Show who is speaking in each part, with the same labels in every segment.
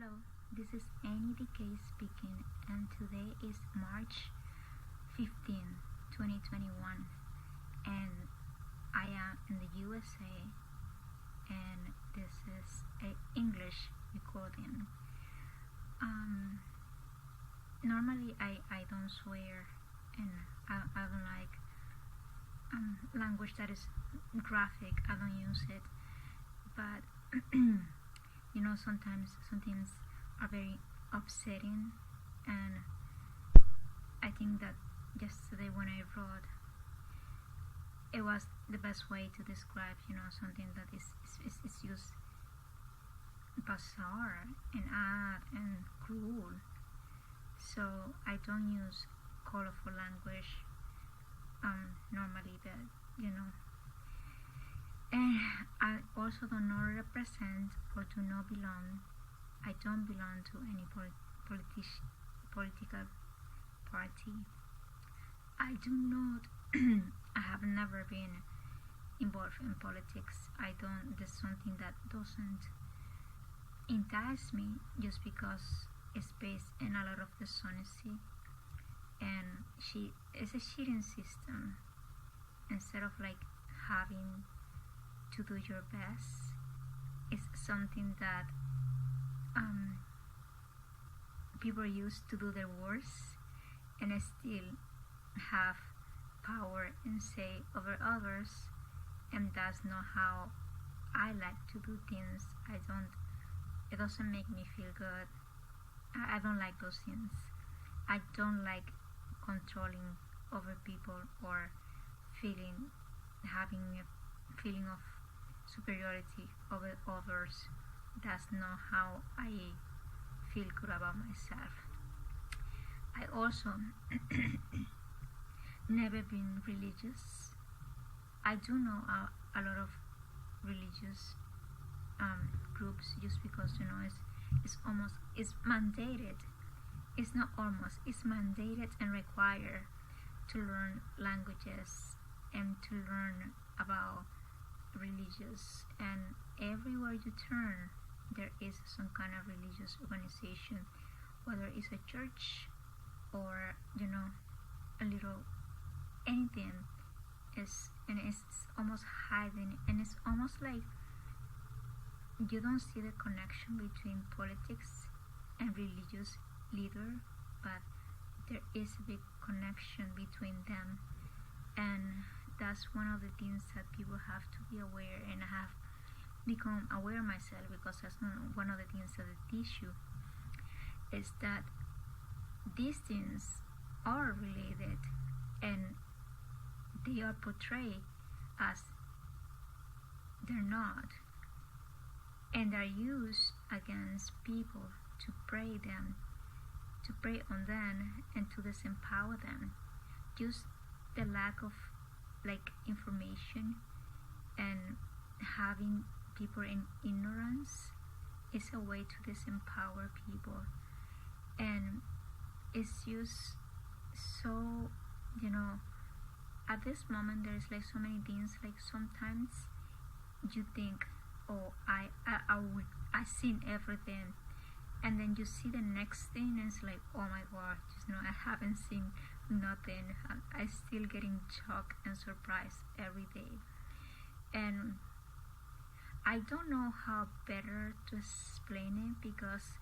Speaker 1: Hello, this is Annie DK speaking, and today is March 15, 2021, and I am in the USA, and this is a English recording. Um, Normally I don't swear, and I don't like language that is graphic. I don't use it, but sometimes some things are very upsetting, and I think that yesterday when I wrote, it was the best way to describe something that is just bizarre and odd and cruel. So I don't use colorful language normally, but and I also do not represent or do not belong. I don't belong to any political party. I do not. I have never been involved in politics. I don't. There's something that doesn't entice me just because it's based in a lot of dishonesty, and it's a cheating system. Instead of like having to do your best, it's something that people use to do their worst and still have power and say over others, and that's not how I like to do things. It doesn't make me feel good. I don't like those things. I don't like controlling over people or having a feeling of superiority over others. That's not how I feel good about myself. I also never been religious. I do know a lot of religious groups, just because it's mandated. It's not almost, it's mandated and required to learn languages and to learn about religious, and everywhere you turn there is some kind of religious organization, whether it's a church or a little anything. And it's almost hiding, and it's almost like you don't see the connection between politics and religious leader, but there is a big connection between them. And that's one of the things that people have to be aware, and I have become aware myself, because that's not one of the things that I teach you, is that these things are related, and they are portrayed as they're not, and are used against people to prey on them and to disempower them. Just the lack of information and having people in ignorance is a way to disempower people. And it's just so at this moment there's so many things. Sometimes you think, oh, I seen everything, and then you see the next thing and it's like, oh my god, I haven't seen nothing. I still getting shocked and surprised every day. And I don't know how better to explain it, because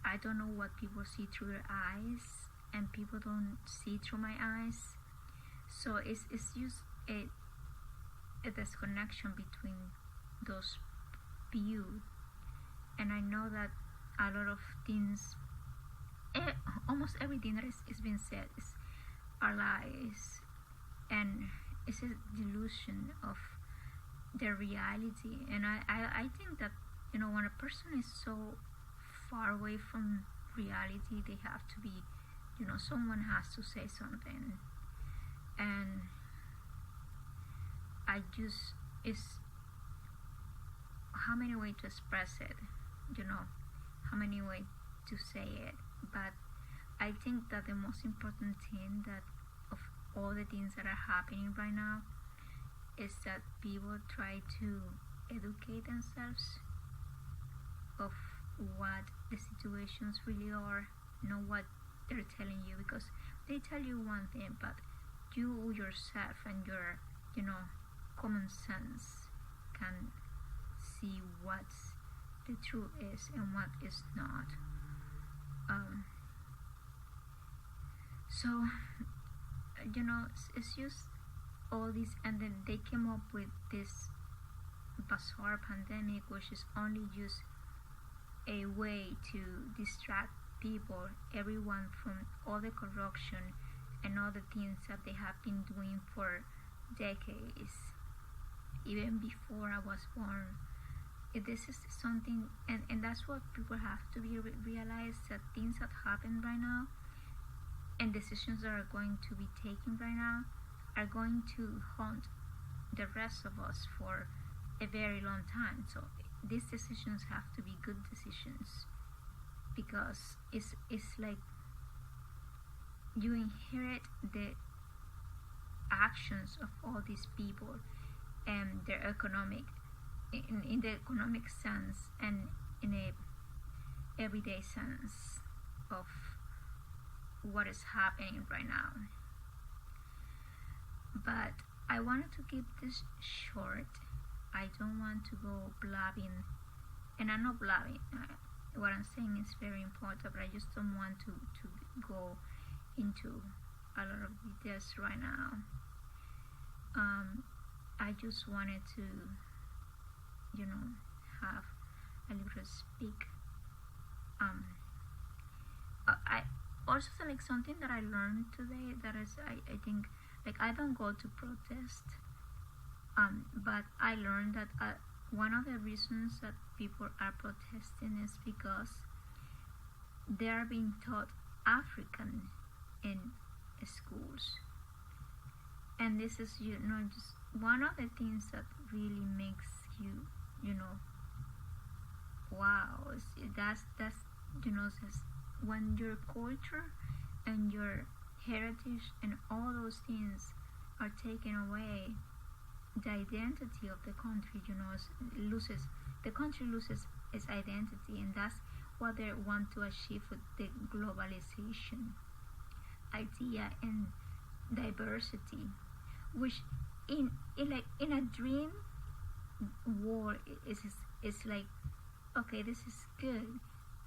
Speaker 1: I don't know what people see through their eyes, and people don't see through my eyes. So it's just a disconnection between those views. And I know that a lot of things, almost everything that is being said are lies, and it's a delusion of their reality. And I think that when a person is so far away from reality, they have to be, someone has to say something. And it's how many ways to express it, how many ways to say it. But I think that the most important thing that of all the things that are happening right now is that people try to educate themselves of what the situations really are, not what they're telling you, because they tell you one thing, but you yourself and your, common sense can see what the truth is and what is not. So it's just all this, and then they came up with this bizarre pandemic, which is only just a way to distract people, everyone, from all the corruption and all the things that they have been doing for decades, even before I was born. This is something, and that's what people have to realize, that things that happen right now and decisions that are going to be taken right now are going to haunt the rest of us for a very long time. So these decisions have to be good decisions, because it's like you inherit the actions of all these people and their economic, in the economic sense and in a everyday sense of what is happening right now. But I wanted to keep this short. I don't want to go blabbing, and I'm not blabbing. What I'm saying is very important, but I just don't want to go into a lot of details right now. I just wanted to, have a little speak. I also, like, something that I learned today, that is, I think, like, I don't go to protest, but I learned that one of the reasons that people are protesting is because they are being taught African in schools, and this is, just one of the things that really makes you, wow. That's says, when your culture and your heritage and all those things are taken away, the identity of the country, the country loses its identity, and that's what they want to achieve with the globalization idea and diversity, which in a dream world is like, okay, this is good,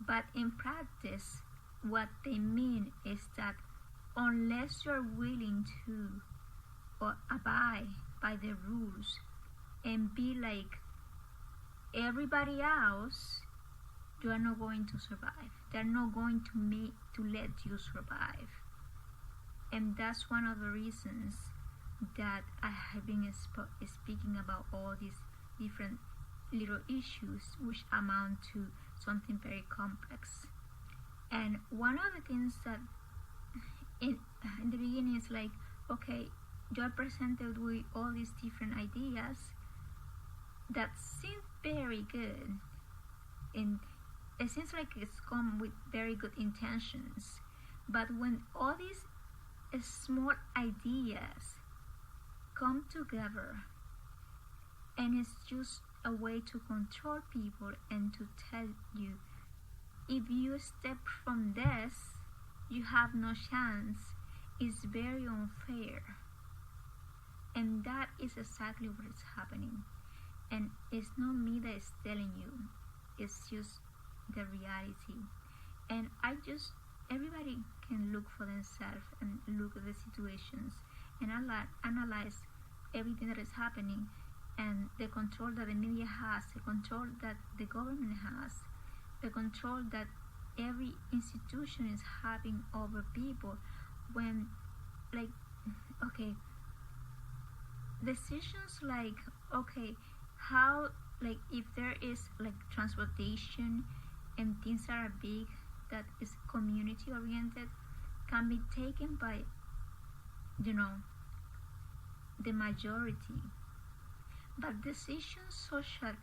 Speaker 1: but in practice what they mean is that unless you're willing to abide by the rules and be like everybody else, you are not going to survive. They're not going to let you survive. And that's one of the reasons that I have been speaking about all these different little issues, which amount to something very complex. And one of the things that in the beginning is like, okay, you're presented with all these different ideas that seem very good, and it seems like it's come with very good intentions, but when all these small ideas come together, and it's just a way to control people and to tell you, if you step from this, you have no chance, it's very unfair. And that is exactly what is happening. And it's not me that is telling you, it's just the reality. And everybody can look for themselves and look at the situations and analyze everything that is happening, and the control that the media has, the control that the government has, the control that every institution is having over people, when, like, okay, decisions like, okay, how, like, if there is like transportation and things that are big, that is community oriented, can be taken by the majority, but decisions such as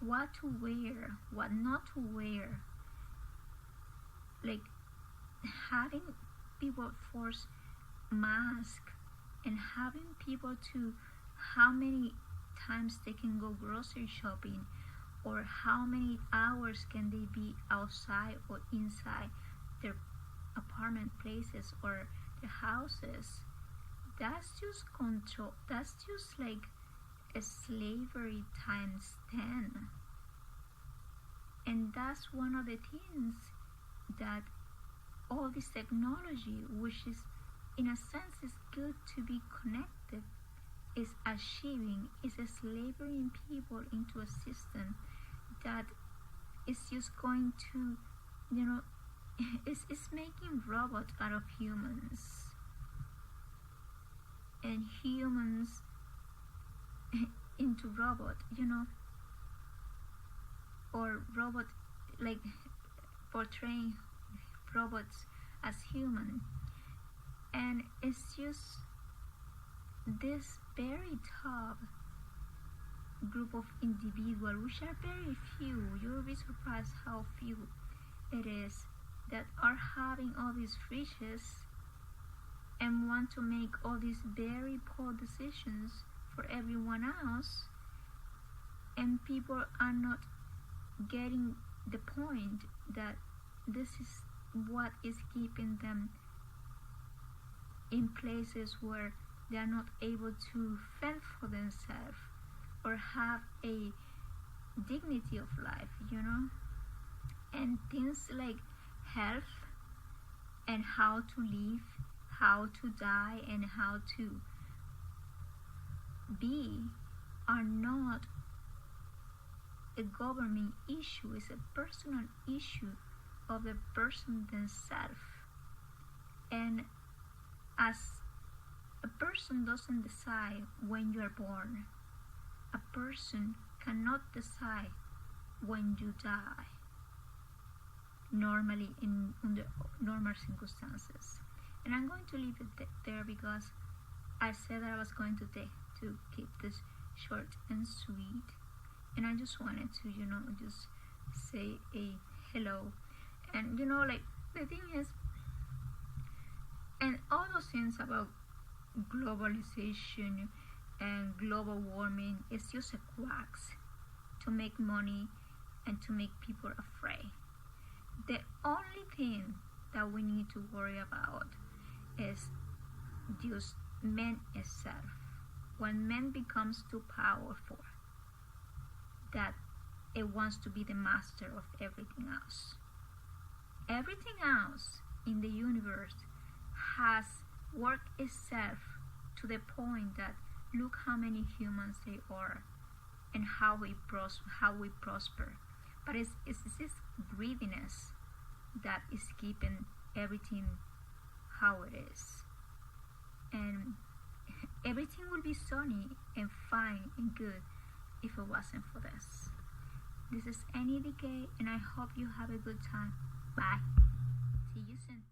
Speaker 1: what to wear, what not to wear, like having people force mask and having people to how many times they can go grocery shopping, or how many hours can they be outside or inside their apartment places or their houses. That's just control. That's just like a slavery times 10. And that's one of the things that all this technology, which is in a sense is good to be connected, is achieving, is slavering people into a system that is just going to, it's making robots out of humans, and humans into robot, or robot, like portraying robots as human. And it's just this very top group of individuals, which are very few, you'll be surprised how few it is, that are having all these riches and want to make all these very poor decisions for everyone else, and people are not getting the point that this is what is keeping them in places where they are not able to fend for themselves or have a dignity of life, and things like health and how to live, how to die, and how to be are not a government issue. It's a personal issue of the person themselves. And as a person doesn't decide when you are born, a person cannot decide when you die, normally under normal circumstances. And I'm going to leave it there because I said that I was going to keep this short and sweet, and I just wanted to just say a hello. And like the thing is, and all those things about globalization and global warming is just a quacks to make money and to make people afraid. The only thing that we need to worry about is just man itself. When man becomes too powerful, that it wants to be the master of everything else. Everything else in the universe has worked itself to the point that look how many humans they are and how we prosper. But it's this greediness that is keeping everything how it is. And everything would be sunny and fine and good if it wasn't for this. This is Annie Decay, and I hope you have a good time. Bye. See you soon.